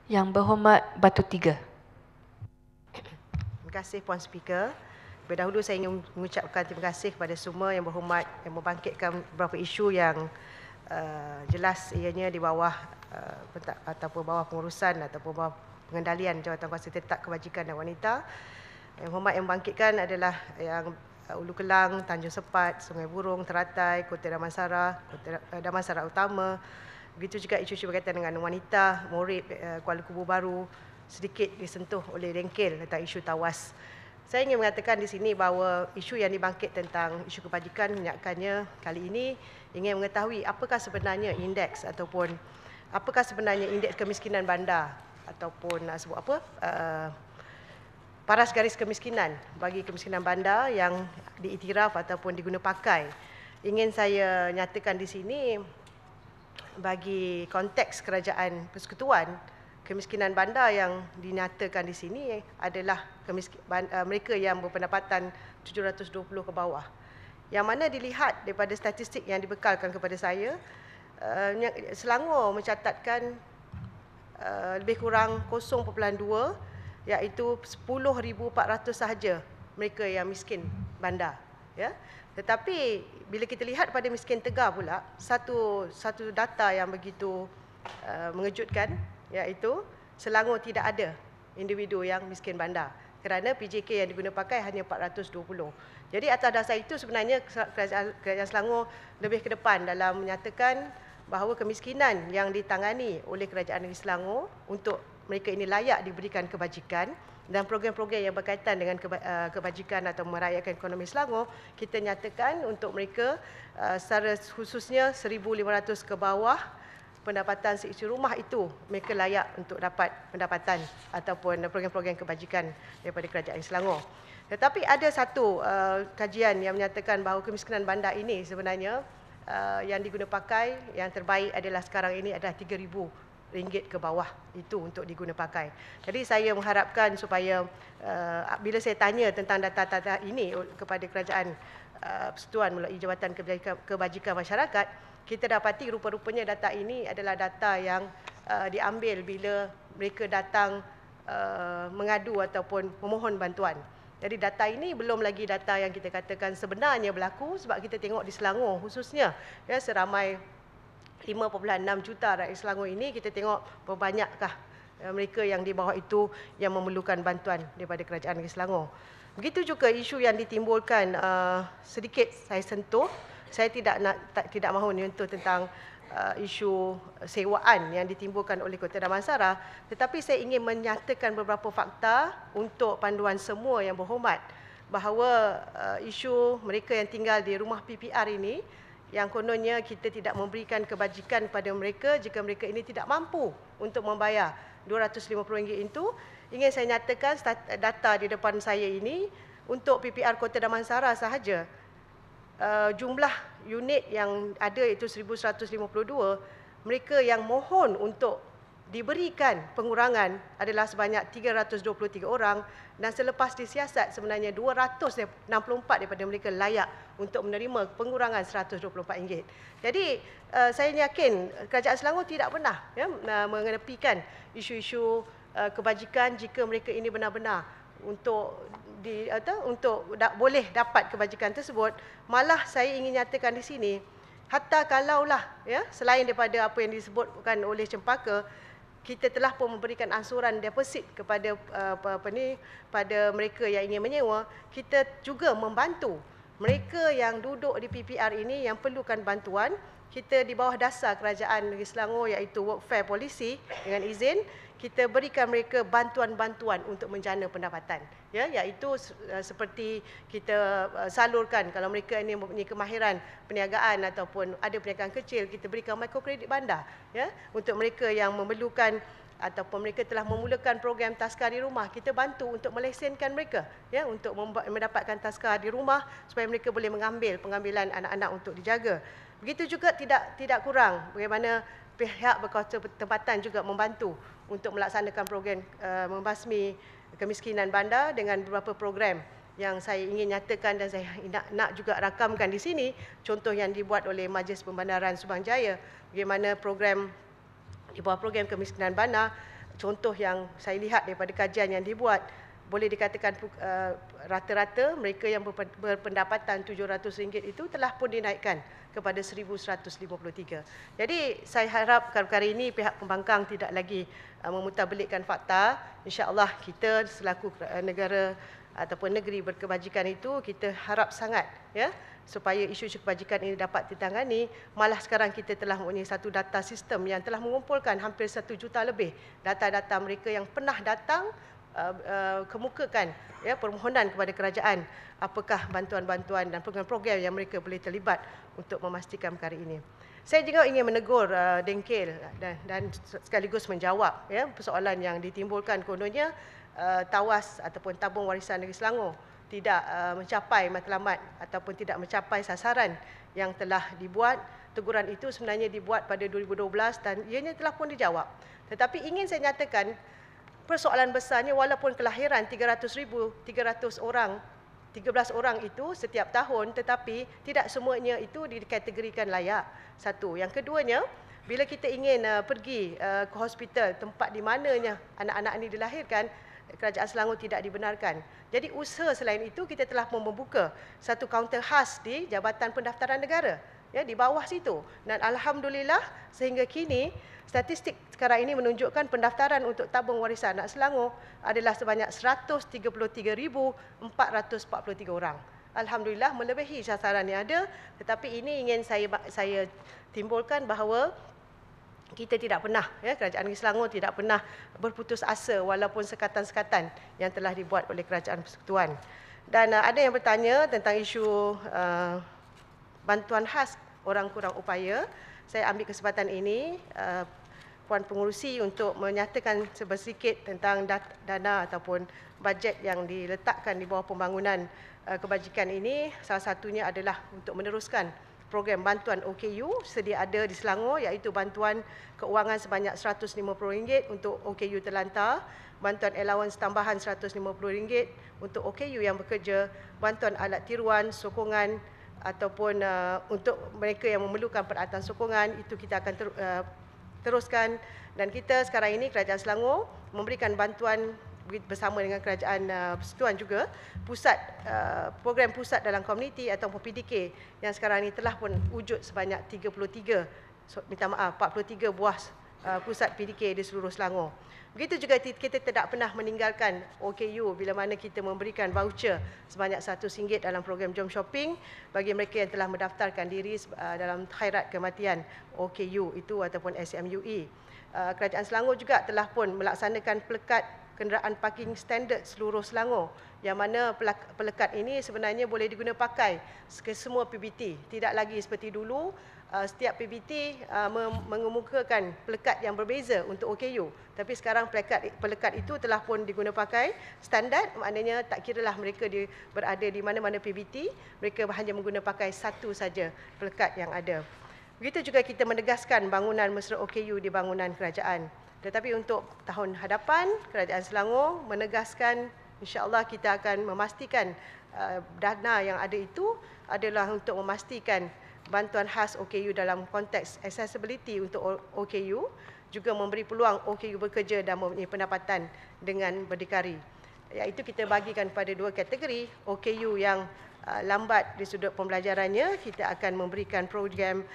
Yang Berhormat Batu Tiga. Terima kasih Puan Speaker. Berdahulu saya ingin mengucapkan terima kasih kepada semua yang berhormat yang membangkitkan beberapa isu yang jelas ianya di bawah ataupun bawah pengurusan ataupun bawah pengendalian Jawatankuasa Tetap Kebajikan dan Wanita. Yang berhormat yang membangkitkan adalah yang Ulu Kelang, Tanjung Sepat, Sungai Burung, Teratai, Kota Damansara, Kota Damansara Utama. Begitu juga isu-isu berkaitan dengan wanita, Morib, Kuala Kubu Baru sedikit disentuh oleh Dengkil tentang isu tawas. Saya ingin mengatakan di sini bahawa isu yang dibangkit tentang isu kebajikan menyakannya kali ini ingin mengetahui apakah sebenarnya indeks ataupun apakah sebenarnya indeks kemiskinan bandar ataupun sebut apa paras garis kemiskinan bagi kemiskinan bandar yang diiktiraf ataupun diguna pakai. Ingin saya nyatakan di sini bagi konteks kerajaan persekutuan, kemiskinan bandar yang dinyatakan di sini adalah mereka yang berpendapatan 720 ke bawah. Yang mana dilihat daripada statistik yang dibekalkan kepada saya, Selangor mencatatkan lebih kurang 0.2 iaitu 10,400 sahaja mereka yang miskin bandar. Ya. Tetapi bila kita lihat pada miskin tegar pula, satu data yang begitu mengejutkan, iaitu Selangor tidak ada individu yang miskin bandar kerana PJK yang diguna pakai hanya 420. Jadi atas dasar itu sebenarnya Kerajaan Selangor lebih ke depan dalam menyatakan bahawa kemiskinan yang ditangani oleh Kerajaan Negeri Selangor untuk mereka ini layak diberikan kebajikan dan program-program yang berkaitan dengan kebajikan atau merayakan ekonomi Selangor, kita nyatakan untuk mereka secara khususnya 1,500 ke bawah pendapatan seisi rumah itu mereka layak untuk dapat pendapatan ataupun program-program kebajikan daripada Kerajaan Selangor. Tetapi ada satu kajian yang menyatakan bahawa kemiskinan bandar ini sebenarnya yang diguna pakai yang terbaik adalah sekarang ini adalah RM3,000 ke bawah itu untuk diguna pakai. Jadi saya mengharapkan supaya bila saya tanya tentang data-data ini kepada Kerajaan Persekutuan melalui Jabatan Kebajikan Masyarakat, kita dapati rupa-rupanya data ini adalah data yang diambil bila mereka datang mengadu ataupun memohon bantuan. Jadi data ini belum lagi data yang kita katakan sebenarnya berlaku sebab kita tengok di Selangor khususnya ya seramai 5.6 juta rakyat Selangor ini, kita tengok berbanyakkah mereka yang di bawah itu yang memerlukan bantuan daripada Kerajaan Negeri Selangor. Begitu juga isu yang ditimbulkan sedikit saya sentuh. Saya tidak mahu menyentuh tentang isu sewaan yang ditimbulkan oleh Kota Damansara, tetapi saya ingin menyatakan beberapa fakta untuk panduan semua yang berhormat bahawa isu mereka yang tinggal di rumah PPR ini yang kononnya kita tidak memberikan kebajikan pada mereka jika mereka ini tidak mampu untuk membayar RM250 itu. Ingin saya nyatakan data di depan saya ini untuk PPR Kota Damansara sahaja, jumlah unit yang ada iaitu 1,152, mereka yang mohon untuk diberikan pengurangan adalah sebanyak 323 orang dan selepas disiasat sebenarnya 264 daripada mereka layak untuk menerima pengurangan RM124. Jadi saya yakin Kerajaan Selangor tidak pernah mengenepikan isu-isu kebajikan jika mereka ini benar-benar untuk boleh dapat kebajikan tersebut. Malah saya ingin nyatakan di sini, hatta kalaulah selain daripada apa yang disebutkan oleh Cempaka, kita telah pun memberikan ansuran deposit kepada pada mereka yang ingin menyewa, kita juga membantu mereka yang duduk di PPR ini yang perlukan bantuan. Kita di bawah dasar Kerajaan Negeri Selangor iaitu Workfare Policy dengan izin, kita berikan mereka bantuan-bantuan untuk menjana pendapatan. Iaitu seperti kita salurkan kalau mereka ini mempunyai kemahiran perniagaan ataupun ada perniagaan kecil, kita berikan mikrokredit bandar untuk mereka yang memerlukan ataupun mereka telah memulakan program taskar di rumah, kita bantu untuk melesenkan mereka untuk mendapatkan taskar di rumah supaya mereka boleh mengambil pengambilan anak-anak untuk dijaga. Begitu juga tidak kurang bagaimana pihak berkuasa tempatan juga membantu untuk melaksanakan program membasmi kemiskinan bandar dengan beberapa program yang saya ingin nyatakan dan saya nak juga rakamkan di sini, contoh yang dibuat oleh Majlis Pembandaran Subang Jaya, bagaimana program di bawah program kemiskinan bandar contoh yang saya lihat daripada kajian yang dibuat, boleh dikatakan rata-rata mereka yang berpendapatan RM700 itu telah pun dinaikkan kepada RM1,153. Jadi saya harap perkara ini pihak pembangkang tidak lagi memutarbelikkan fakta. InsyaAllah kita selaku negara ataupun negeri berkebajikan itu, kita harap sangat ya supaya isu-isu kebajikan ini dapat ditangani. Malah sekarang kita telah mempunyai satu data sistem yang telah mengumpulkan hampir 1 juta lebih data-data mereka yang pernah datang kemukakan ya permohonan kepada kerajaan apakah bantuan-bantuan dan program-program yang mereka boleh terlibat untuk memastikan perkara ini. Saya juga ingin menegur dengkil dan sekaligus menjawab ya persoalan yang ditimbulkan kononnya tawas ataupun tabung warisan negeri Selangor tidak mencapai matlamat ataupun tidak mencapai sasaran yang telah dibuat. Teguran itu sebenarnya dibuat pada 2012 dan ianya telah pun dijawab. Tetapi ingin saya nyatakan persoalan besarnya, walaupun kelahiran 300,300 orang, 13 orang itu setiap tahun, tetapi tidak semuanya itu dikategorikan layak. Satu. Yang keduanya, bila kita ingin pergi ke hospital tempat di mananya anak-anak ini dilahirkan, Kerajaan Selangor tidak dibenarkan. Jadi usaha selain itu, kita telah membuka satu kaunter khas di Jabatan Pendaftaran Negara, ya, di bawah situ. Dan alhamdulillah sehingga kini statistik sekarang ini menunjukkan pendaftaran untuk tabung warisan anak Selangor adalah sebanyak 133,443 orang. Alhamdulillah melebihi sasaran yang ada, tetapi ini ingin saya timbulkan bahawa kita tidak pernah, ya, Kerajaan Negeri Selangor tidak pernah berputus asa walaupun sekatan-sekatan yang telah dibuat oleh Kerajaan Persekutuan. Dan ada yang bertanya tentang isu bantuan khas orang kurang upaya. Saya ambil kesempatan ini, Puan Pengurusi, untuk menyatakan sedikit tentang dana ataupun bajet yang diletakkan di bawah pembangunan kebajikan ini. Salah satunya adalah untuk meneruskan program bantuan OKU sedia ada di Selangor, iaitu bantuan keuangan sebanyak RM150 untuk OKU terlantar, bantuan allowance tambahan RM150 untuk OKU yang bekerja, bantuan alat tiruan, sokongan ataupun untuk mereka yang memerlukan peralatan sokongan, itu kita akan teruskan. Dan kita sekarang ini, Kerajaan Selangor memberikan bantuan bersama dengan Kerajaan Persekutuan juga, program pusat dalam komuniti atau PDK yang sekarang ini telah pun wujud sebanyak 43 buah pusat PDK di seluruh Selangor. Begitu juga kita tidak pernah meninggalkan OKU bila mana kita memberikan voucher sebanyak RM100 dalam program Jom Shopping bagi mereka yang telah mendaftarkan diri dalam khairat kematian OKU itu ataupun SMUE. Kerajaan Selangor juga telah pun melaksanakan pelekat kenderaan parking standard seluruh Selangor, yang mana pelekat ini sebenarnya boleh diguna pakai ke semua PBT. Tidak lagi seperti dulu, setiap PBT mengemukakan pelekat yang berbeza untuk OKU. Tapi sekarang pelekat itu telah pun diguna pakai standard, maknanya tak kiralah mereka berada di mana-mana PBT, mereka hanya mengguna pakai satu saja pelekat yang ada. Begitu juga kita menegaskan bangunan mesra OKU di bangunan kerajaan. Tetapi untuk tahun hadapan, Kerajaan Selangor menegaskan insya-Allah kita akan memastikan dana yang ada itu adalah untuk memastikan bantuan khas OKU dalam konteks accessibility untuk OKU, juga memberi peluang OKU bekerja dan mempunyai pendapatan dengan berdikari. Iaitu kita bagikan pada dua kategori. OKU yang lambat di sudut pembelajarannya, kita akan memberikan program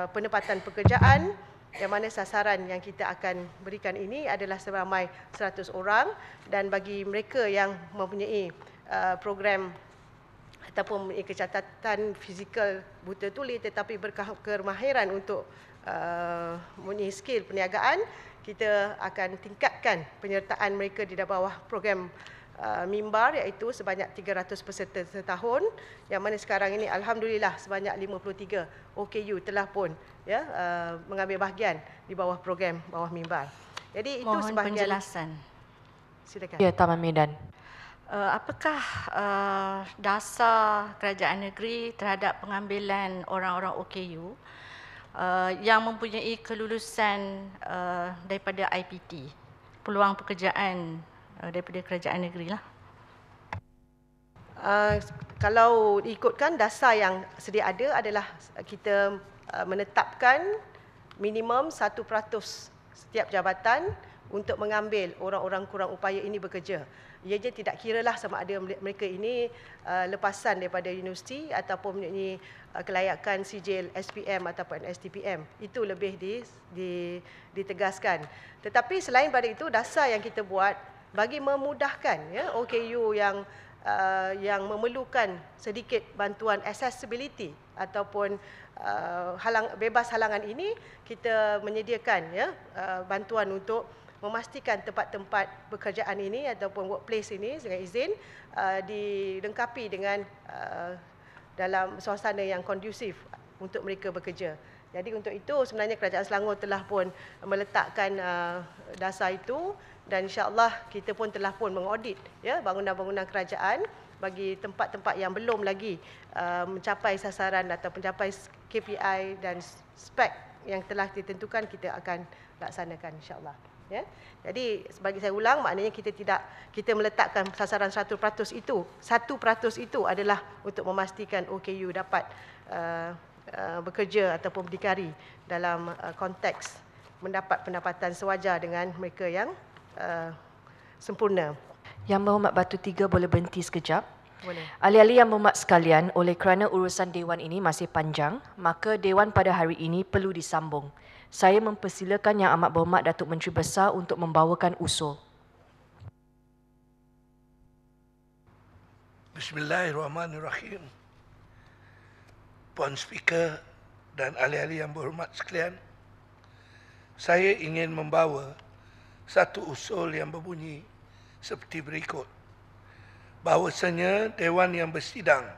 penempatan pekerjaan, yang mana sasaran yang kita akan berikan ini adalah seramai 100 orang, dan bagi mereka yang mempunyai program ataupun mempunyai kecacatan fizikal buta tuli tetapi berkemahiran untuk mempunyai skill perniagaan, kita akan tingkatkan penyertaan mereka di bawah program mimbar, iaitu sebanyak 300 peserta setahun, yang mana sekarang ini alhamdulillah sebanyak 53 OKU telah pun mengambil bahagian di bawah program bawah mimbar. Jadi itu mohon sebahagian penjelasan. Silakan. Ya, Taman Medan. Apakah dasar kerajaan negeri terhadap pengambilan orang-orang OKU yang mempunyai kelulusan daripada IPT, peluang pekerjaan daripada kerajaan negeri lah? Kalau diikutkan dasar yang sedia ada adalah kita menetapkan minimum 1% setiap jabatan untuk mengambil orang-orang kurang upaya ini bekerja. Ia je tidak kiralah sama ada mereka ini lepasan daripada universiti ataupun mempunyai kelayakan sijil SPM ataupun STPM. Itu lebih ditegaskan. Tetapi selain pada itu, dasar yang kita buat bagi memudahkan ya, OKU yang memerlukan sedikit bantuan accessibility ataupun bebas halangan ini, kita menyediakan ya, bantuan untuk memastikan tempat-tempat pekerjaan ini ataupun workplace ini dengan izin dilengkapi dengan dalam suasana yang kondusif untuk mereka bekerja. Jadi untuk itu sebenarnya Kerajaan Selangor telah pun meletakkan dasar itu, dan insya-Allah kita pun telah pun mengaudit ya bangunan-bangunan kerajaan bagi tempat-tempat yang belum lagi mencapai sasaran atau mencapai KPI dan spek yang telah ditentukan, kita akan laksanakan insya-Allah. Ya. Jadi bagi saya ulang, maknanya kita meletakkan sasaran 100% itu. 1% itu adalah untuk memastikan OKU dapat bekerja ataupun berdikari dalam konteks mendapat pendapatan sewajar dengan mereka yang sempurna. Yang Berhormat Batu 3 boleh berhenti sekejap. Boleh. Ahli-ahli yang berhormat sekalian, oleh kerana urusan Dewan ini masih panjang, maka Dewan pada hari ini perlu disambung. Saya mempersilakan Yang Amat Berhormat Datuk Menteri Besar untuk membawakan usul. Bismillahirrahmanirrahim. Puan Speaker dan ahli-ahli yang berhormat sekalian, saya ingin membawa satu usul yang berbunyi seperti berikut. Bahawasanya Dewan yang bersidang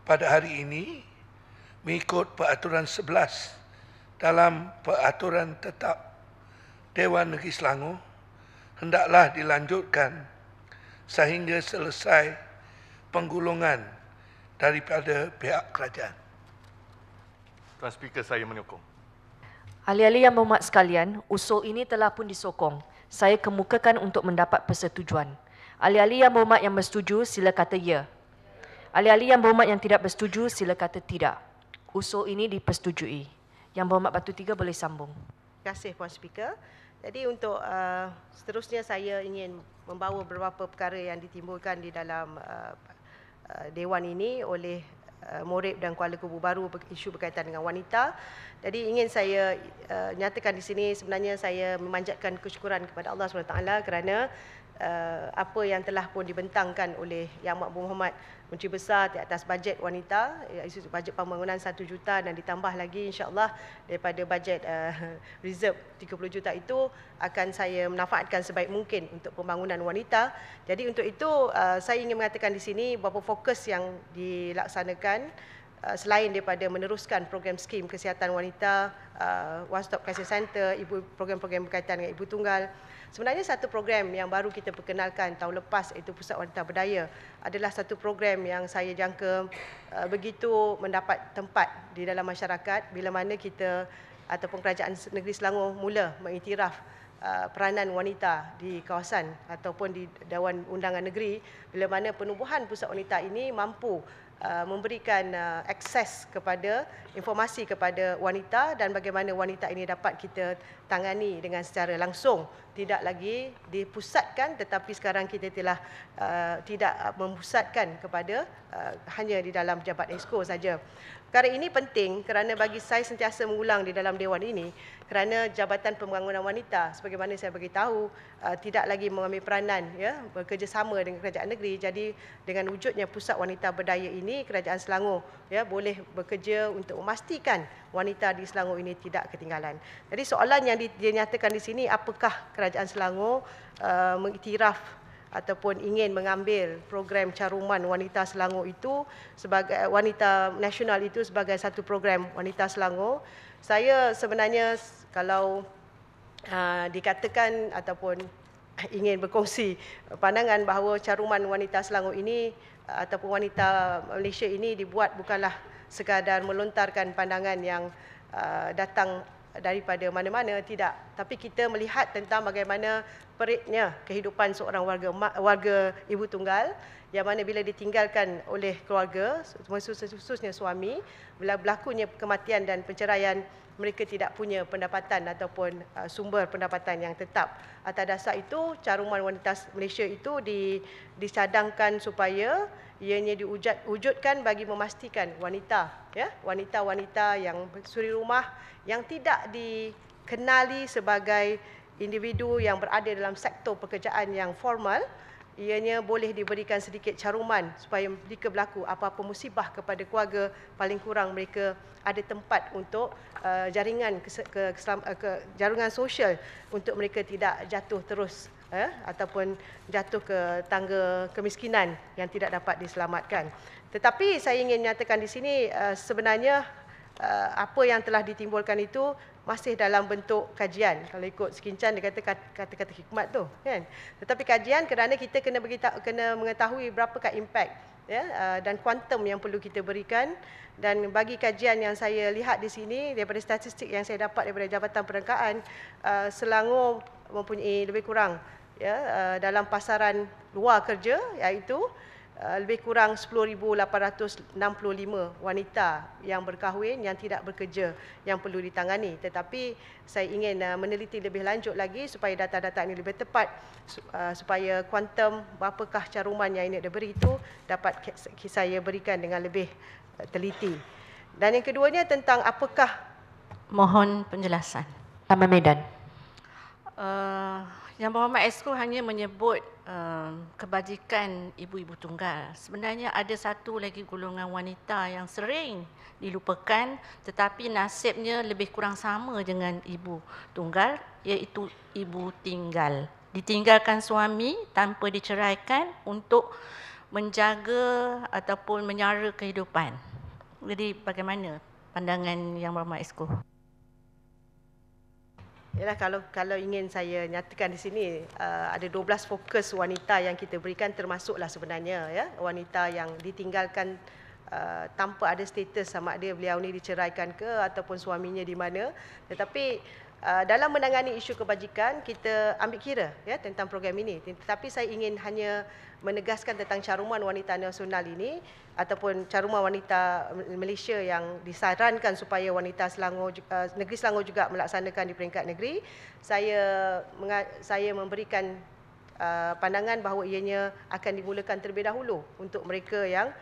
pada hari ini mengikut peraturan 11 dalam peraturan tetap Dewan Negeri Selangor hendaklah dilanjutkan sehingga selesai penggulungan daripada pihak kerajaan. Tuan Speaker, saya menyokong. Ahli-ahli yang berhormat sekalian, usul ini telah pun disokong. Saya kemukakan untuk mendapat persetujuan. Ahli-ahli yang berhormat yang bersetuju, sila kata ya. Ahli-ahli yang berhormat yang tidak bersetuju, sila kata tidak. Usul ini dipersetujui. Yang Berhormat Batu 3 boleh sambung. Terima kasih Puan Speaker. Jadi untuk seterusnya saya ingin membawa beberapa perkara yang ditimbulkan di dalam Dewan ini oleh Morib dan Kuala Kubu Baru isu berkaitan dengan wanita. Jadi ingin saya nyatakan di sini, sebenarnya saya memanjatkan kesyukuran kepada Allah SWT kerana apa yang telah pun dibentangkan oleh Yang Amat Berhormat Menteri Besar di atas bajet wanita, iaitu bajet pembangunan 1 juta dan ditambah lagi insya-Allah daripada bajet reserve 30 juta itu akan saya manfaatkan sebaik mungkin untuk pembangunan wanita. Jadi untuk itu saya ingin mengatakan di sini beberapa fokus yang dilaksanakan selain daripada meneruskan program skim kesihatan wanita, One Stop Crisis Center, program-program berkaitan dengan ibu tunggal. Sebenarnya satu program yang baru kita perkenalkan tahun lepas, iaitu Pusat Wanita Berdaya, adalah satu program yang saya jangka begitu mendapat tempat di dalam masyarakat bila mana kita ataupun Kerajaan Negeri Selangor mula mengiktiraf peranan wanita di kawasan ataupun di Dewan Undangan Negeri, bila mana penubuhan pusat wanita ini mampu memberikan akses kepada informasi kepada wanita dan bagaimana wanita ini dapat kita tangani dengan secara langsung, tidak lagi dipusatkan, tetapi sekarang kita telah tidak memusatkan kepada hanya di dalam Pejabat Exco saja. Perkara ini penting kerana bagi saya sentiasa mengulang di dalam Dewan ini, kerana Jabatan Pembangunan Wanita sebagaimana saya beritahu tidak lagi mengambil peranan ya bekerjasama dengan kerajaan negeri. Jadi dengan wujudnya Pusat Wanita Berdaya ini, Kerajaan Selangor ya boleh bekerja untuk memastikan wanita di Selangor ini tidak ketinggalan. Jadi soalan yang dinyatakan di sini, apakah Kerajaan Selangor mengiktiraf ataupun ingin mengambil program caruman wanita Selangor itu sebagai wanita nasional itu sebagai satu program wanita Selangor. Saya sebenarnya kalau dikatakan ataupun ingin berkongsi pandangan bahawa caruman wanita Selangor ini ataupun wanita Malaysia ini dibuat bukanlah sekadar melontarkan pandangan yang datang daripada mana-mana, tidak, tapi kita melihat tentang bagaimana peritnya kehidupan seorang warga ibu tunggal yang mana bila ditinggalkan oleh keluarga, khususnya suami, bila berlakunya kematian dan penceraian, mereka tidak punya pendapatan ataupun sumber pendapatan yang tetap. Atas dasar itu, caruman wanita Malaysia itu dicadangkan supaya ianya diwujudkan bagi memastikan wanita, ya, wanita-wanita yang suri rumah yang tidak dikenali sebagai individu yang berada dalam sektor pekerjaan yang formal, ianya boleh diberikan sedikit caruman supaya jika berlaku apa-apa musibah kepada keluarga, paling kurang mereka ada tempat untuk jaringan sosial untuk mereka tidak jatuh terus ataupun jatuh ke tangga kemiskinan yang tidak dapat diselamatkan. Tetapi saya ingin nyatakan di sini sebenarnya apa yang telah ditimbulkan itu masih dalam bentuk kajian. Kalau ikut Sekincan dia kata kata-kata hikmat tu, kan. Tetapi kajian kerana kita kena mengetahui berapakah impak, ya, dan kuantum yang perlu kita berikan. Dan bagi kajian yang saya lihat di sini daripada statistik yang saya dapat daripada Jabatan Perangkaan, Selangor mempunyai lebih kurang, ya, dalam pasaran luar kerja, iaitu lebih kurang 10,865 wanita yang berkahwin yang tidak bekerja yang perlu ditangani. Tetapi saya ingin meneliti lebih lanjut lagi supaya data-data ini lebih tepat, supaya kuantum berapakah caruman yang ini diberi itu dapat saya berikan dengan lebih teliti. Dan yang keduanya tentang apakah, Mohon penjelasan. Taman Medan. Yang Berhormat Esko hanya menyebut kebajikan ibu-ibu tunggal. Sebenarnya ada satu lagi golongan wanita yang sering dilupakan tetapi nasibnya lebih kurang sama dengan ibu tunggal, iaitu ibu tinggal. Ditinggalkan suami tanpa diceraikan untuk menjaga ataupun menyara kehidupan. Jadi bagaimana pandangan Yang Berhormat Esko? Yalah, kalau ingin saya nyatakan di sini, ada 12 fokus wanita yang kita berikan, termasuklah sebenarnya, ya, wanita yang ditinggalkan tanpa ada status sama ada beliau ni diceraikan ke ataupun suaminya di mana. Tetapi dalam menangani isu kebajikan kita ambil kira, ya, tentang program ini. Tetapi saya ingin hanya menegaskan tentang caruman wanita nasional ini ataupun caruman wanita Malaysia yang disarankan supaya wanita Selangor, negeri Selangor juga melaksanakan di peringkat negeri. Saya memberikan pandangan bahawa ianya akan dimulakan terlebih dahulu untuk mereka yang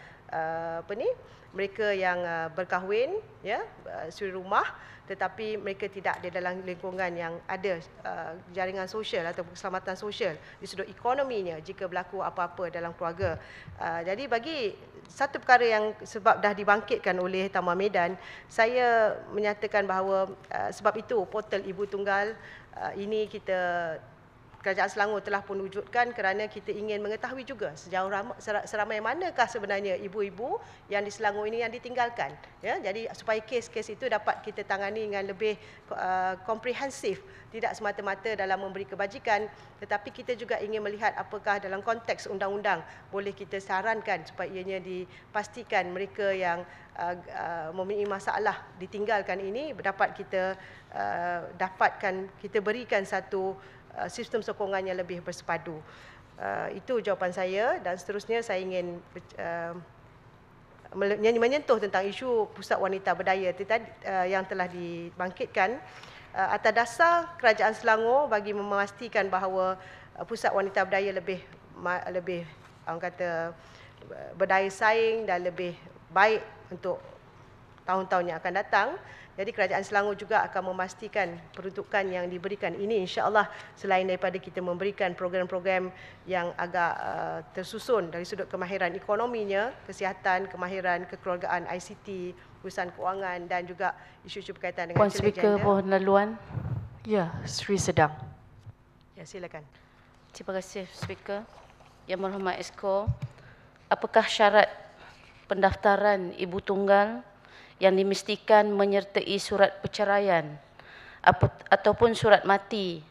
mereka yang berkahwin, ya, suri rumah, tetapi mereka tidak ada dalam lingkungan yang ada jaringan sosial atau keselamatan sosial di sudut ekonominya jika berlaku apa-apa dalam keluarga. Jadi bagi satu perkara yang sebab dah dibangkitkan oleh Taman Medan, saya menyatakan bahawa sebab itu portal Ibu Tunggal ini Kerajaan Selangor telah pun wujudkan kerana kita ingin mengetahui juga sejauh seramai manakah sebenarnya ibu-ibu yang di Selangor ini yang ditinggalkan. Ya, jadi supaya kes-kes itu dapat kita tangani dengan lebih komprehensif, tidak semata-mata dalam memberi kebajikan, tetapi kita juga ingin melihat apakah dalam konteks undang-undang boleh kita sarankan supaya ianya dipastikan mereka yang mempunyai masalah ditinggalkan ini dapat kita kita berikan satu sistem sokongan yang lebih bersepadu. Itu jawapan saya, dan seterusnya saya ingin menyentuh tentang isu Pusat Wanita Berdaya yang telah dibangkitkan atas dasar Kerajaan Selangor bagi memastikan bahawa Pusat Wanita Berdaya lebih orang kata berdaya saing dan lebih baik untuk tahun-tahun yang akan datang. Jadi Kerajaan Selangor juga akan memastikan peruntukan yang diberikan ini, insya-Allah, selain daripada kita memberikan program-program yang agak tersusun dari sudut kemahiran ekonominya, kesihatan, kemahiran kekeluargaan, ICT, urusan kewangan dan juga isu-isu berkaitan dengan Puan Speaker, mohon laluan. Ya, Sri Sedang. Ya, silakan. Terima kasih Speaker. Yang Berhormat Esko, apakah syarat pendaftaran ibu tunggal yang dimestikan menyertai surat perceraian ataupun surat mati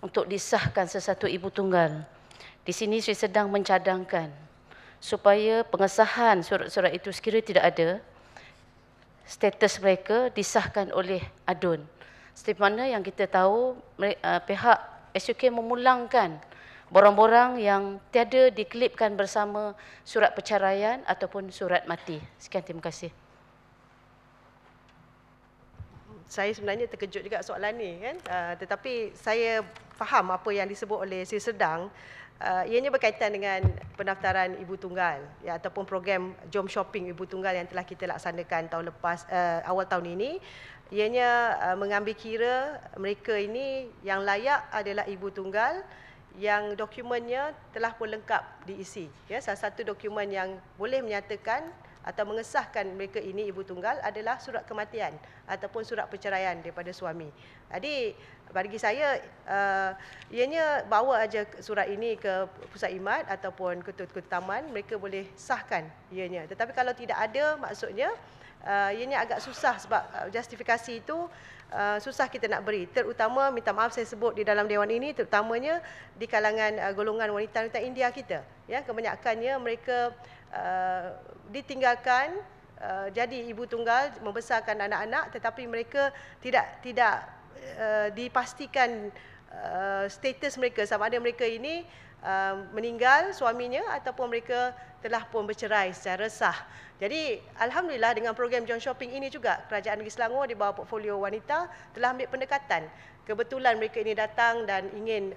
untuk disahkan sesatu ibu tunggal? Di sini saya sedang mencadangkan supaya pengesahan surat-surat itu sekiranya tidak ada, status mereka disahkan oleh ADUN. Seperti mana yang kita tahu, pihak SUK memulangkan borang-borang yang tiada diklipkan bersama surat perceraian ataupun surat mati. Sekian, terima kasih. saya sebenarnya terkejut juga soalan ni kan. Tetapi saya faham apa yang disebut oleh Sri Serdang. Ianya berkaitan dengan pendaftaran ibu tunggal ya, ataupun program Jom Shopping Ibu Tunggal yang telah kita laksanakan tahun lepas, awal tahun ini. Ianya mengambil kira mereka ini yang layak adalah ibu tunggal yang dokumennya telah pun lengkap diisi. Ya, salah satu dokumen yang boleh menyatakan atau mengesahkan mereka ini ibu tunggal adalah surat kematian ataupun surat perceraian daripada suami. Jadi bagi saya ianya bawa aja surat ini ke pusat imat ataupun ketua-ketua taman, mereka boleh sahkan ianya. Tetapi kalau tidak ada, maksudnya ianya agak susah sebab justifikasi itu susah kita nak beri. Terutama, minta maaf saya sebut di dalam dewan ini, terutamanya di kalangan golongan wanita-wanita India kita. Ya, kebanyakannya mereka ditinggalkan jadi ibu tunggal, membesarkan anak-anak, tetapi mereka tidak dipastikan status mereka, sama ada mereka ini meninggal suaminya ataupun mereka telah pun bercerai secara sah. Jadi alhamdulillah dengan program Jom Shopping ini juga Kerajaan Negeri Selangor di bawah portfolio wanita telah ambil pendekatan. Kebetulan mereka ini datang dan ingin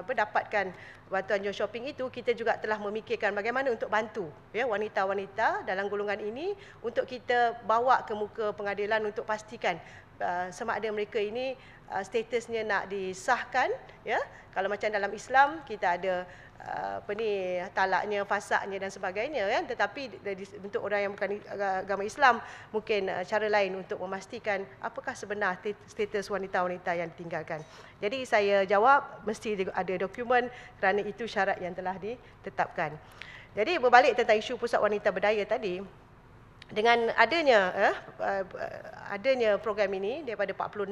mendapatkan bantuan Jom Shopping itu, kita juga telah memikirkan bagaimana untuk bantu ya wanita-wanita dalam golongan ini untuk kita bawa ke muka pengadilan untuk pastikan sama ada mereka ini statusnya nak disahkan ya. Kalau macam dalam Islam kita ada talaknya, fasaknya dan sebagainya kan. Tetapi untuk orang yang bukan agama Islam mungkin cara lain untuk memastikan apakah sebenar status wanita-wanita yang ditinggalkan. Jadi saya jawab mesti ada dokumen kerana itu syarat yang telah ditetapkan. Jadi berbalik tentang isu Pusat Wanita Berdaya tadi, dengan adanya program ini daripada 56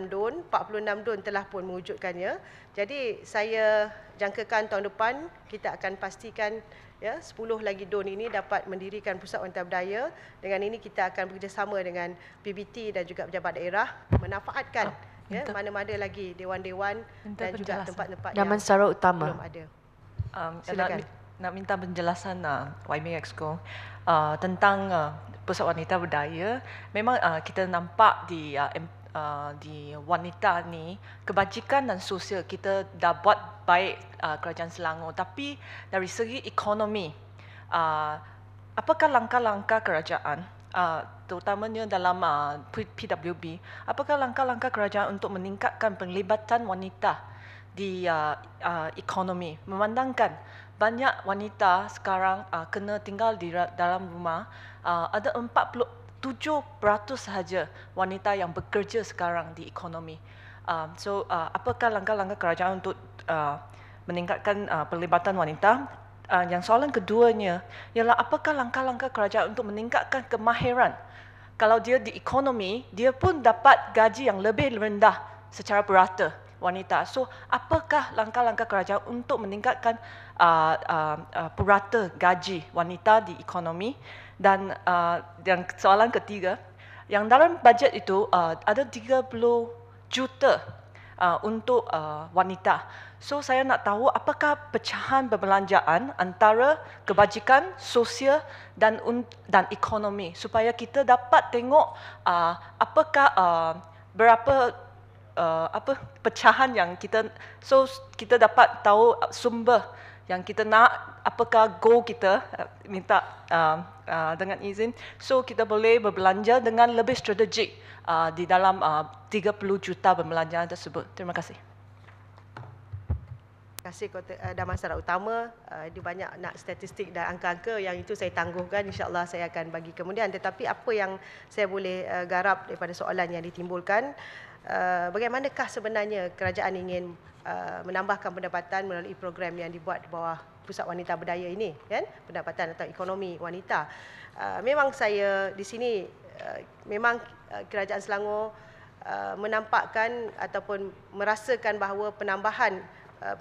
DUN, 46 DUN telah pun mewujudkannya. Jadi saya jangkakan tahun depan kita akan pastikan ya 10 lagi DUN ini dapat mendirikan Pusat Wanita Berdaya. Dengan ini kita akan bekerjasama dengan PBT dan juga pejabat daerah memanfaatkan mana-mana lagi dewan-dewan dan juga tempat-tempat yang secara utama belum ada. Silakan. Nak minta penjelasan YMA Exco tentang Pusat Wanita Berdaya. Memang kita nampak di wanita ni kebajikan dan sosial kita dah buat baik Kerajaan Selangor, tapi dari segi ekonomi apakah langkah-langkah kerajaan terutamanya dalam PWB, apakah langkah-langkah kerajaan untuk meningkatkan penglibatan wanita di ekonomi, memandangkan banyak wanita sekarang kena tinggal di dalam rumah, ada 47% sahaja wanita yang bekerja sekarang di ekonomi. Apakah langkah-langkah kerajaan untuk meningkatkan pelibatan wanita? Yang soalan keduanya ialah apakah langkah-langkah kerajaan untuk meningkatkan kemahiran? Kalau dia di ekonomi, dia pun dapat gaji yang lebih rendah secara purata wanita. So, apakah langkah-langkah kerajaan untuk meningkatkan purata gaji wanita di ekonomi? Dan yang soalan ketiga, yang dalam bajet itu ada 30 juta untuk wanita. So, saya nak tahu apakah pecahan perbelanjaan antara kebajikan sosial dan ekonomi supaya kita dapat tengok apakah berapa pecahan yang kita dapat tahu sumber yang kita nak, apakah goal kita, minta dengan izin, so kita boleh berbelanja dengan lebih strategik di dalam 30 juta perbelanjaan tersebut. Terima kasih. Terima kasih Damansara Utama. Dia banyak nak statistik dan angka-angka yang itu saya tangguhkan, insya-Allah saya akan bagi kemudian. Tetapi apa yang saya boleh garap daripada soalan yang ditimbulkan, bagaimanakah sebenarnya kerajaan ingin menambahkan pendapatan melalui program yang dibuat di bawah Pusat Wanita Berdaya ini, kan? Pendapatan atau ekonomi wanita. Memang saya di sini memang Kerajaan Selangor menampakkan ataupun merasakan bahawa penambahan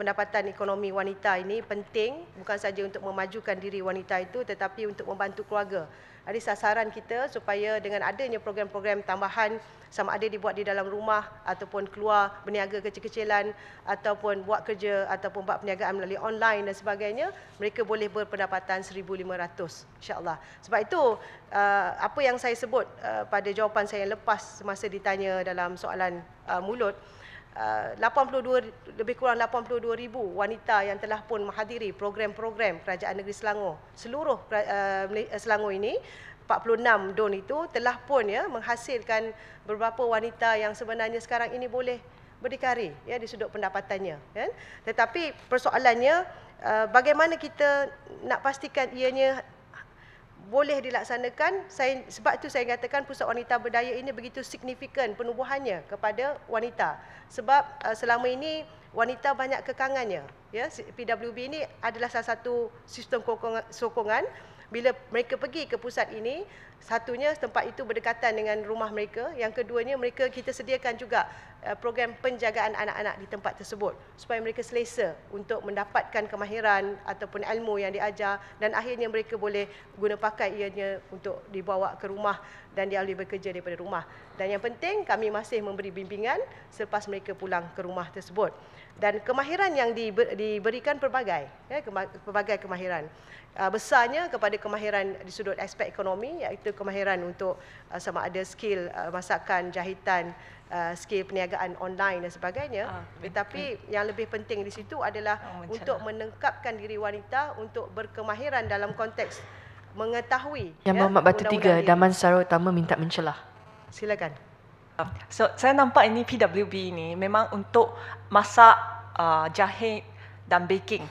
pendapatan ekonomi wanita ini penting bukan saja untuk memajukan diri wanita itu tetapi untuk membantu keluarga. Ada sasaran kita supaya dengan adanya program-program tambahan sama ada dibuat di dalam rumah ataupun keluar berniaga kecil-kecilan ataupun buat kerja ataupun buat perniagaan melalui online dan sebagainya, mereka boleh berpendapatan 1,500 insya-Allah. Sebab itu apa yang saya sebut pada jawapan saya yang lepas semasa ditanya dalam soalan mulut, lebih kurang 82,000 wanita yang telah pun menghadiri program-program Kerajaan Negeri Selangor. Seluruh Selangor ini 46 DON itu telah pun menghasilkan beberapa wanita yang sebenarnya sekarang ini boleh berdikari di sudut pendapatannya. Tetapi persoalannya bagaimana kita nak pastikan ianya boleh dilaksanakan. Sebab itu saya katakan Pusat Wanita Berdaya ini begitu signifikan penubuhannya kepada wanita. Sebab selama ini wanita banyak kekangannya. PWB ini adalah salah satu sistem sokongan. Bila mereka pergi ke pusat ini, satunya tempat itu berdekatan dengan rumah mereka. Yang keduanya kita sediakan juga program penjagaan anak-anak di tempat tersebut supaya mereka selesa untuk mendapatkan kemahiran ataupun ilmu yang diajar dan akhirnya mereka boleh guna pakai ianya untuk dibawa ke rumah dan dia boleh bekerja daripada rumah. Dan yang penting kami masih memberi bimbingan selepas mereka pulang ke rumah tersebut. Dan kemahiran yang diberikan pelbagai kemahiran. Besarnya kepada kemahiran di sudut aspek ekonomi, iaitu kemahiran untuk sama ada skill masakan, jahitan, skill perniagaan online dan sebagainya. Tetapi yang lebih penting di situ adalah untuk meningkatkan diri wanita untuk berkemahiran dalam konteks mengetahui. Yang Berhormat Batu Tiga, Damansara Utama minta mencelah. Silakan. So, saya nampak ini PWB ini memang untuk masak, jahit dan baking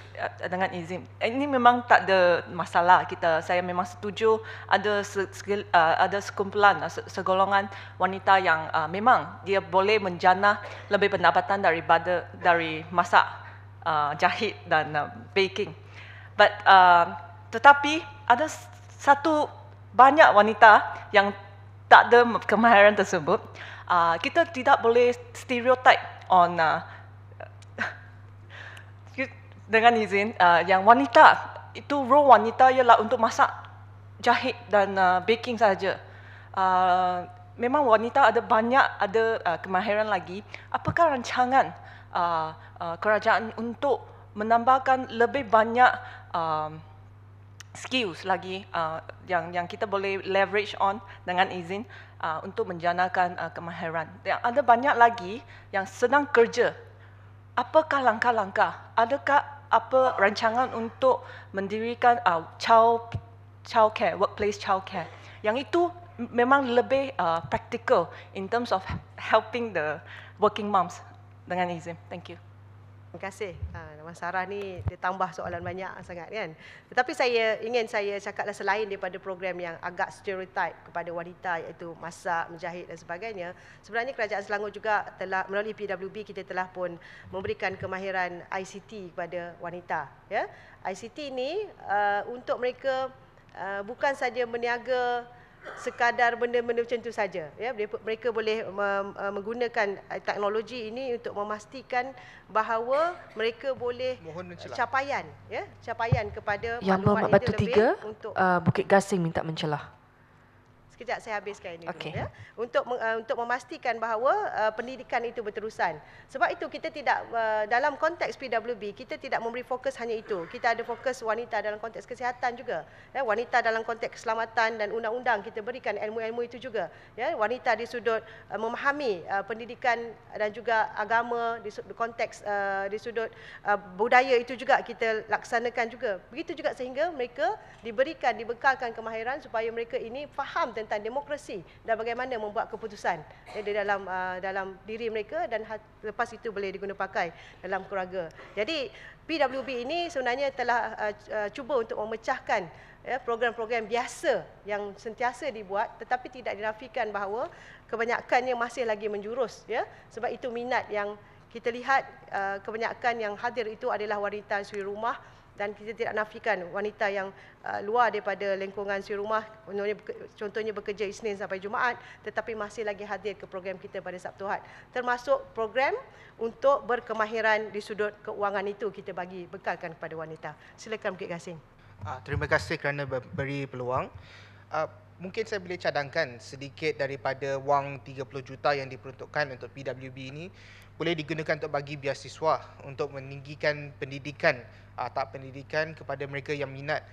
dengan izin. Ini memang tak ada masalah kita. Saya memang setuju ada sekumpulan, segolongan wanita yang memang dia boleh menjana lebih pendapatan dari masak, jahit dan baking. But tetapi ada banyak wanita yang tak ada kemahiran tersebut. Kita tidak boleh stereotype on dengan izin, yang wanita itu role wanita ialah untuk masak, jahit dan baking saja. Memang wanita ada kemahiran lagi. Apakah rancangan kerajaan untuk menambahkan lebih banyak skills lagi yang kita boleh leverage on dengan izin untuk menjanakan kemahiran? Yang ada banyak lagi yang sedang kerja. Apakah langkah-langkah? Adakah apa rancangan untuk mendirikan childcare, workplace childcare? Yang itu memang lebih practical in terms of helping the working moms. Dengan izin. Thank you. Terima kasih. Mas Sarah ni dia tambah soalan banyak sangat kan. Tetapi saya ingin cakaplah selain daripada program yang agak stereotype kepada wanita iaitu masak, menjahit dan sebagainya. Sebenarnya Kerajaan Selangor juga telah melalui PWB kita telah pun memberikan kemahiran ICT kepada wanita. Ya, ICT ini untuk mereka bukan saja berniaga sekadar benda-benda macam itu saja. Ya, mereka boleh menggunakan teknologi ini untuk memastikan bahawa mereka boleh capaian kepada Yang Berhormat Batu Tiga, untuk Bukit Gasing minta mencelah. Sekejap saya habiskan ini Okey. dulu ya. Untuk memastikan bahawa pendidikan itu berterusan. Sebab itu kita tidak dalam konteks PWB kita tidak memberi fokus hanya itu. Kita ada fokus wanita dalam konteks kesihatan juga. Ya, wanita dalam konteks keselamatan dan undang-undang kita berikan ilmu-ilmu itu juga. Ya, wanita di sudut memahami pendidikan dan juga agama di konteks di sudut budaya itu juga kita laksanakan juga. Begitu juga sehingga mereka dibekalkan kemahiran supaya mereka ini faham tentang demokrasi dan bagaimana membuat keputusan di dalam diri mereka dan lepas itu boleh diguna pakai dalam keluarga. Jadi PWB ini sebenarnya telah cuba untuk memecahkan program-program biasa yang sentiasa dibuat tetapi tidak dinafikan bahawa kebanyakannya masih lagi menjurus ya. Sebab itu minat yang kita lihat kebanyakan yang hadir itu adalah wanita suri rumah dan kita tidak nafikan wanita yang luar daripada lingkungan si rumah, contohnya bekerja Isnin sampai Jumaat, tetapi masih lagi hadir ke program kita pada Sabtu Ahad. Termasuk program untuk berkemahiran di sudut keuangan itu kita bagi bekalkan kepada wanita. Silakan Bukit Gasing. Terima kasih kerana beri peluang. Mungkin saya boleh cadangkan sedikit daripada wang 30 juta yang diperuntukkan untuk PWB ini boleh digunakan untuk bagi beasiswa untuk meninggikan pendidikan, tahap pendidikan kepada mereka yang minat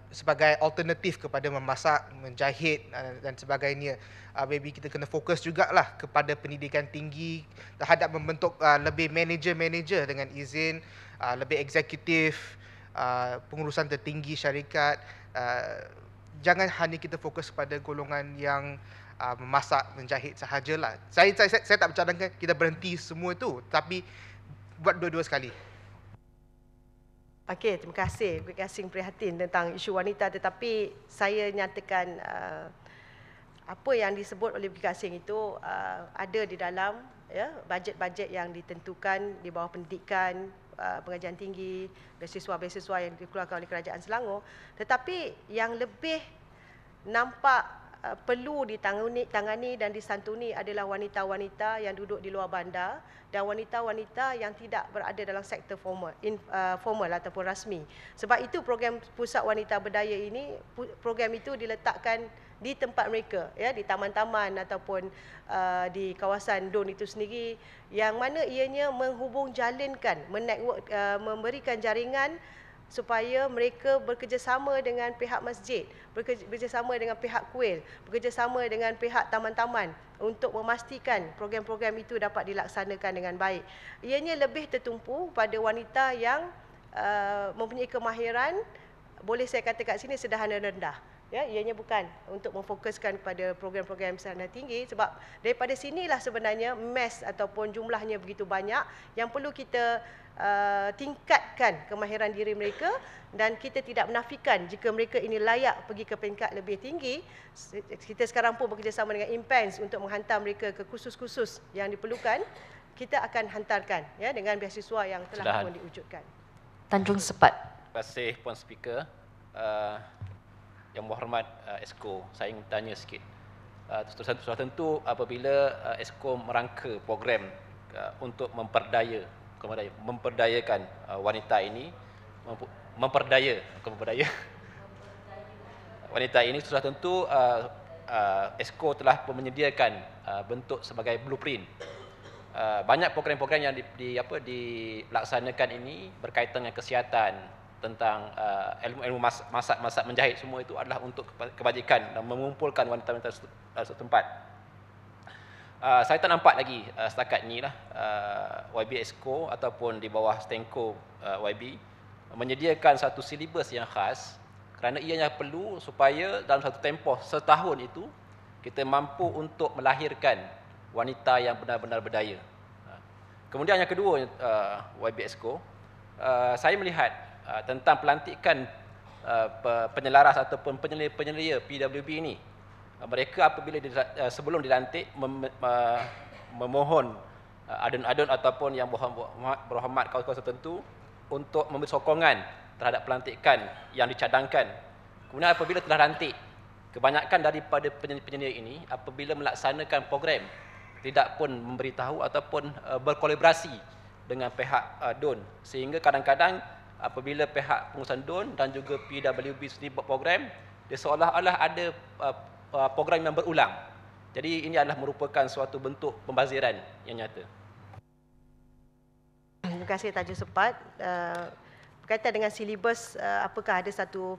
sebagai alternatif kepada memasak, menjahit dan sebagainya. Maybe kita kena fokus jugalah kepada pendidikan tinggi terhadap membentuk lebih manager-manager dengan izin, lebih eksekutif, pengurusan tertinggi syarikat. Jangan hanya kita fokus pada golongan yang memasak, menjahit sahajalah. Saya tak bercadangkan kita berhenti semua itu, tapi buat dua-dua sekali. Okey, terima kasih Bukit Gasing prihatin tentang isu wanita, tetapi saya nyatakan apa yang disebut oleh Bukit Gasing itu ada di dalam bajet-bajet yang ditentukan di bawah pendidikan, pengajian tinggi, beasiswa-beasiswa yang dikeluarkan oleh Kerajaan Selangor. Tetapi yang lebih nampak perlu ditangani dan disantuni adalah wanita-wanita yang duduk di luar bandar dan wanita-wanita yang tidak berada dalam sektor formal ataupun rasmi. Sebab itu program Pusat Wanita Berdaya ini, program itu diletakkan di tempat mereka, di taman-taman ataupun di kawasan DUN itu sendiri, yang mana ianya menghubung jalinkan, memberikan jaringan supaya mereka bekerjasama dengan pihak masjid, bekerjasama dengan pihak kuil, bekerjasama dengan pihak taman-taman untuk memastikan program-program itu dapat dilaksanakan dengan baik. Ianya lebih tertumpu pada wanita yang mempunyai kemahiran, boleh saya kata kat sini sederhana rendah. Ianya bukan untuk memfokuskan pada program-program sederhana tinggi, sebab daripada sinilah sebenarnya mass ataupun jumlahnya begitu banyak yang perlu kita tingkatkan kemahiran diri mereka, dan kita tidak menafikan jika mereka ini layak pergi ke peringkat lebih tinggi. Kita sekarang pun bekerjasama dengan IMPENS untuk menghantar mereka ke kursus-kursus yang diperlukan. Kita akan hantarkan dengan beasiswa yang telah pun diwujudkan. Tanjung Sepat. Terima kasih Puan Speaker. Yang berhormat Esko, saya ingin tanya sikit. Sudah tentu apabila Esko merangka program untuk memperdayakan wanita ini, wanita ini sudah tentu Esko telah menyediakan bentuk sebagai blueprint. Banyak program-program yang dilaksanakan ini berkaitan dengan kesihatan, tentang ilmu masak, menjahit, semua itu adalah untuk kebajikan dan mengumpulkan wanita-wanita setempat. Saya tak nampak lagi setakat ini lah YB Esko ataupun di bawah Stenko YB menyediakan satu silibus yang khas, kerana ianya perlu supaya dalam satu tempoh setahun itu kita mampu untuk melahirkan wanita yang benar-benar berdaya. Kemudian yang kedua, YB Esko, saya melihat tentang pelantikan penyelaras ataupun penyelia PWB ini. Mereka apabila sebelum dilantik memohon adun-adun ataupun yang berhormat kawasan tertentu untuk memberi sokongan terhadap pelantikan yang dicadangkan. Kemudian apabila telah lantik, kebanyakan daripada penyelia ini apabila melaksanakan program tidak pun memberitahu ataupun berkolaborasi dengan pihak DUN, sehingga kadang-kadang apabila pihak pengurusan DUN dan juga PWB sendiri buat program, dia seolah-olah ada program yang berulang. Jadi ini adalah merupakan suatu bentuk pembaziran yang nyata. Terima kasih Tanjung Sepat. Berkaitan dengan silibus, apakah ada satu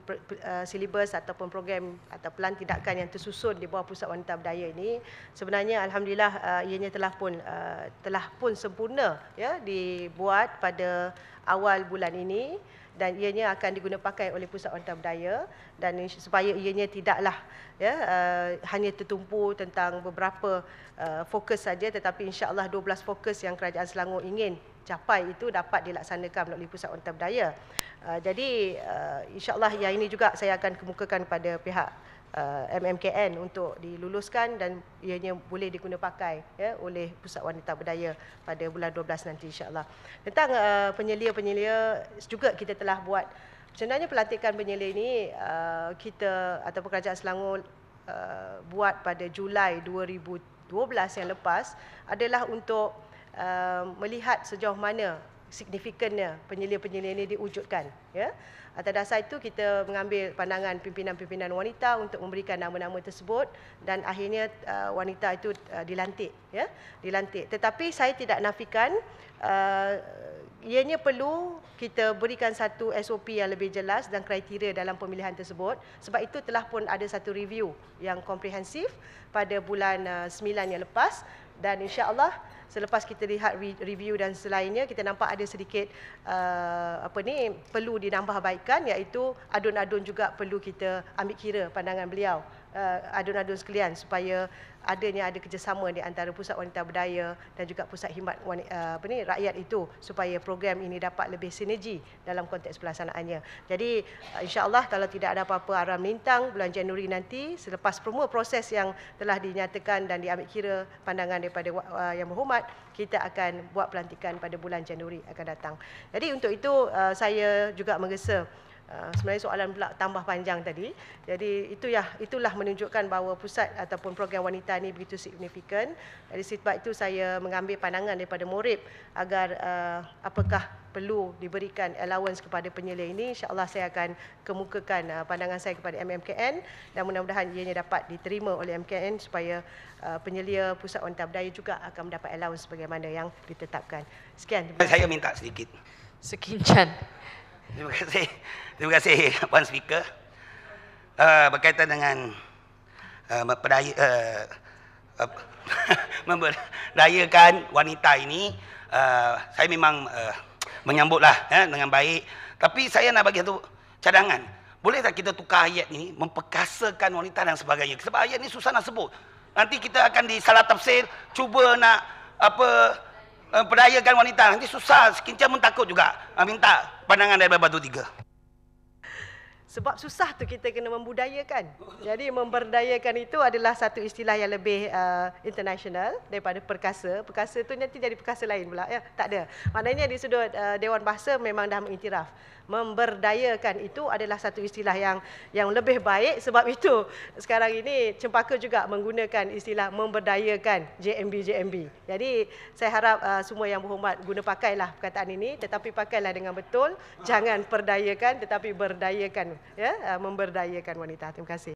silibus ataupun program atau pelan tindakan yang tersusun di bawah Pusat Wanita Berdaya ini? Sebenarnya alhamdulillah ianya telah pun sempurna dibuat pada awal bulan ini, dan ianya akan digunakan pakai oleh Pusat Wanita Berdaya, dan supaya ianya tidaklah hanya tertumpu tentang beberapa fokus saja, tetapi insya-Allah 12 fokus yang Kerajaan Selangor ingin capai itu dapat dilaksanakan melalui Pusat Wanita Berdaya. Jadi insya-Allah yang ini juga saya akan kemukakan kepada pihak MMKN untuk diluluskan dan ianya boleh diguna pakai ya oleh Pusat Wanita Berdaya pada bulan 12 nanti insya-Allah. Tentang penyelia-penyelia juga kita telah buat. Sebenarnya pelantikan penyelia ini kita ataupun Kerajaan Selangor buat pada Julai 2012 yang lepas adalah untuk melihat sejauh mana signifikannya penyelia-penyelia ini diwujudkan ya. Atas dasar itu kita mengambil pandangan pimpinan-pimpinan wanita untuk memberikan nama-nama tersebut dan akhirnya wanita itu dilantik ya, dilantik. Tetapi saya tidak nafikan ianya perlu kita berikan satu SOP yang lebih jelas dan kriteria dalam pemilihan tersebut. Sebab itu telah pun ada satu review yang komprehensif pada bulan 9 yang lepas dan insya-Allah selepas kita lihat review dan selainnya kita nampak ada sedikit perlu dinambahbaikkan iaitu adun-adun juga perlu kita ambil kira pandangan beliau adun-adun sekalian supaya ada kerjasama di antara Pusat Wanita Berdaya dan juga Pusat Khidmat rakyat itu supaya program ini dapat lebih sinergi dalam konteks pelaksanaannya. Jadi insya-Allah kalau tidak ada apa-apa arah melintang bulan Januari nanti selepas semua proses yang telah dinyatakan dan diambil kira pandangan daripada Yang Berhormat, kita akan buat pelantikan pada bulan Januari akan datang. Jadi untuk itu saya juga menggesa sebenarnya soalan pula tambah panjang tadi. Jadi itulah menunjukkan bahawa pusat ataupun program wanita ini begitu signifikan. Dari sebab itu saya mengambil pandangan daripada Morib agar apakah perlu diberikan allowance kepada penyelia ini. InsyaAllah saya akan kemukakan pandangan saya kepada MMKN dan mudah-mudahan ianya dapat diterima oleh MMKN supaya penyelia Pusat Wanita Berdaya juga akan mendapat allowance sebagaimana yang ditetapkan. Sekian. Saya minta sedikit. Sekian. Terima kasih Puan Speaker. Berkaitan dengan memberdayakan wanita ini, saya memang menyambutlah dengan baik. Tapi saya nak bagi satu cadangan. Boleh tak kita tukar ayat ini, memperkasakan wanita dan sebagainya. Sebab ayat ini susah nak sebut. Nanti kita akan disalah tafsir, cuba nak perdayakan wanita. Nanti susah, sekincang pun takut juga. Minta pandangan dari Batu Tiga. Sebab susah tu kita kena membudayakan. Jadi memberdayakan itu adalah satu istilah yang lebih international daripada perkasa. Perkasa tu nanti jadi perkasa lain pula ya. Tak ada. Maknanya di sudut Dewan Bahasa memang dah mengiktiraf. Memberdayakan itu adalah satu istilah yang lebih baik. Sebab itu sekarang ini Cempaka juga menggunakan istilah memberdayakan JMB. Jadi saya harap semua yang berhormat guna pakailah perkataan ini, tetapi pakailah dengan betul. Jangan perdayakan tetapi berdayakan ya, memberdayakan wanita. Terima kasih.